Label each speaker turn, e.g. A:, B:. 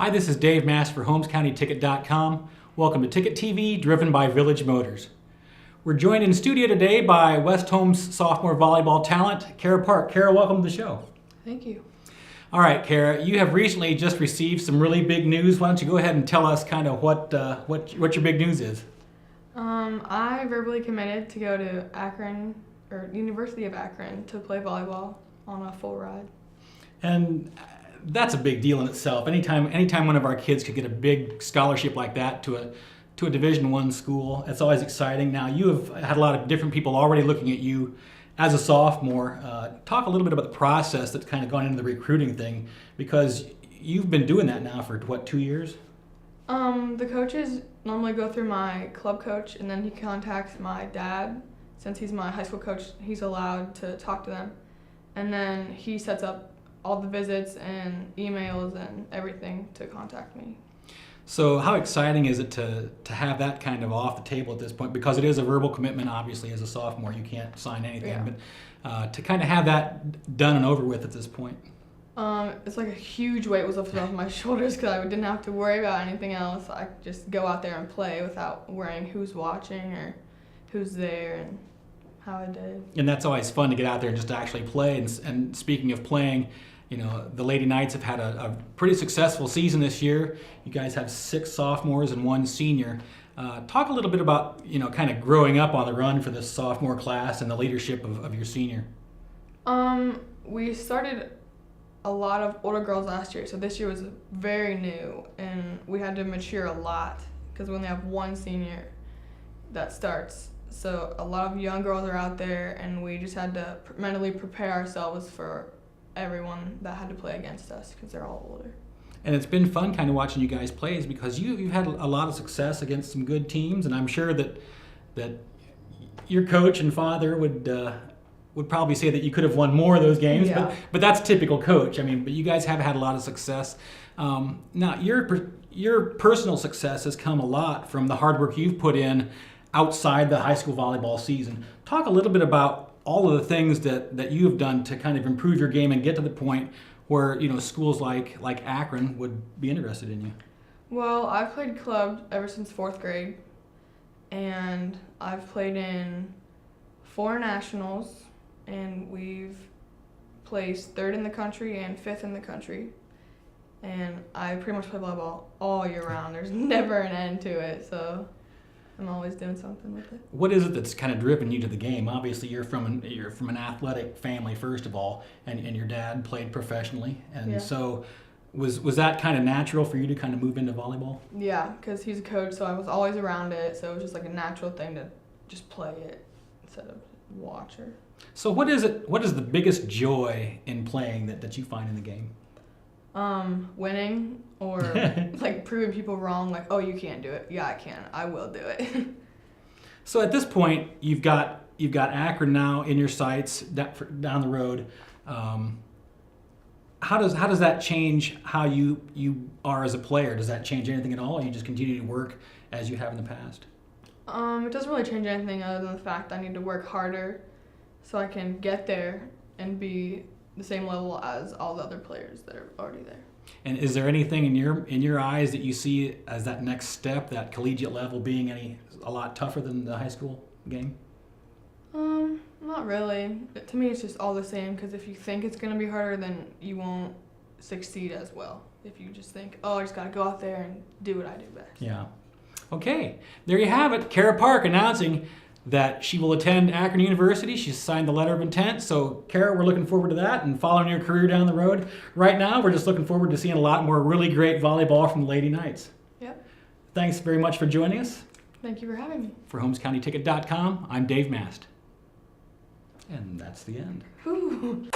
A: Hi, this is Dave Mast for HolmesCountyTicket.com. Welcome to Ticket TV, driven by Village Motors. We're joined in studio today by West Holmes sophomore volleyball talent, Cara Park. Cara, welcome to the show.
B: Thank you.
A: All right, Cara, you have recently just received some really big news. Why don't you go ahead and tell us kind of what your big news is?
B: I verbally committed to go to Akron, or University of Akron, to play volleyball on a full ride.
A: And that's a big deal in itself. Anytime one of our kids could get a big scholarship like that to a Division I school, it's always exciting. Now, you have had a lot of different people already looking at you as a sophomore. Talk a little bit about the process that's kind of gone into the recruiting thing, because you've been doing that now for, 2 years?
B: The coaches normally go through my club coach, and then he contacts my dad. Since he's my high school coach, he's allowed to talk to them. And then he sets up all the visits and emails and everything to contact me.
A: So how exciting is it to have that kind of off the table at this point? Because it is a verbal commitment, obviously, as a sophomore. You can't sign anything.
B: Yeah.
A: But to kind of have that done and over with at this point.
B: It's like a huge weight was lifted off my shoulders because I didn't have to worry about anything else. I could just go out there and play without worrying who's watching or who's there and how I did.
A: And that's always fun to get out there and just to actually play. And speaking of playing, you know, the Lady Knights have had a pretty successful season this year. You guys have 6 sophomores and 1 senior. Talk a little bit about, kind of growing up on the run for this sophomore class and the leadership of your senior.
B: We started a lot of older girls last year, so this year was very new, and we had to mature a lot because we only have 1 senior that starts. So a lot of young girls are out there, and we just had to mentally prepare ourselves for everyone that had to play against us because they're all older.
A: And it's been fun kind of watching you guys play, because you've had a lot of success against some good teams, and I'm sure that your coach and father would probably say that you could have won more of those games,
B: Yeah.
A: but that's typical coach. But you guys have had a lot of success. Now, your personal success has come a lot from the hard work you've put in outside the high school volleyball season. Talk a little bit about all of the things that you have done to kind of improve your game and get to the point where schools like Akron would be interested in you.
B: Well, I've played club ever since 4th grade, and I've played in 4 nationals, and we've placed 3rd in the country and 5th in the country. And I pretty much play volleyball all year round. There's never an end to it, so I'm always doing something with it.
A: What is it that's kind of driven you to the game? Obviously, you're from an athletic family, first of all, and your dad played professionally, and
B: Yeah.
A: so was that kind of natural for you to kind of move into volleyball?
B: Yeah, because he's a coach, so I was always around it, so it was just like a natural thing to just play it instead of watch her.
A: So what is the biggest joy in playing that you find in the game?
B: Winning or like proving people wrong, like, oh, you can't do it. Yeah, I can. I will do it.
A: So at this point, you've got Akron now in your sights down the road. How does that change how you are as a player? Does that change anything at all, or you just continue to work as you have in the past?
B: It doesn't really change anything other than the fact I need to work harder so I can get there and be the same level as all the other players that are already there.
A: And is there anything in your eyes that you see as that next step, that collegiate level, being a lot tougher than the high school game?
B: Not really. To me, it's just all the same, because if you think it's going to be harder, then you won't succeed as well. If you just think, oh, I just got to go out there and do what I do best.
A: Yeah. Okay, there you have it. Cara Park announcing that she will attend Akron University. She's signed the letter of intent. So, Cara, we're looking forward to that and following your career down the road. Right now, we're just looking forward to seeing a lot more really great volleyball from the Lady Knights.
B: Yep.
A: Thanks very much for joining us.
B: Thank you for having me.
A: For HolmesCountyTicket.com, I'm Dave Mast. And that's the end.
B: Ooh.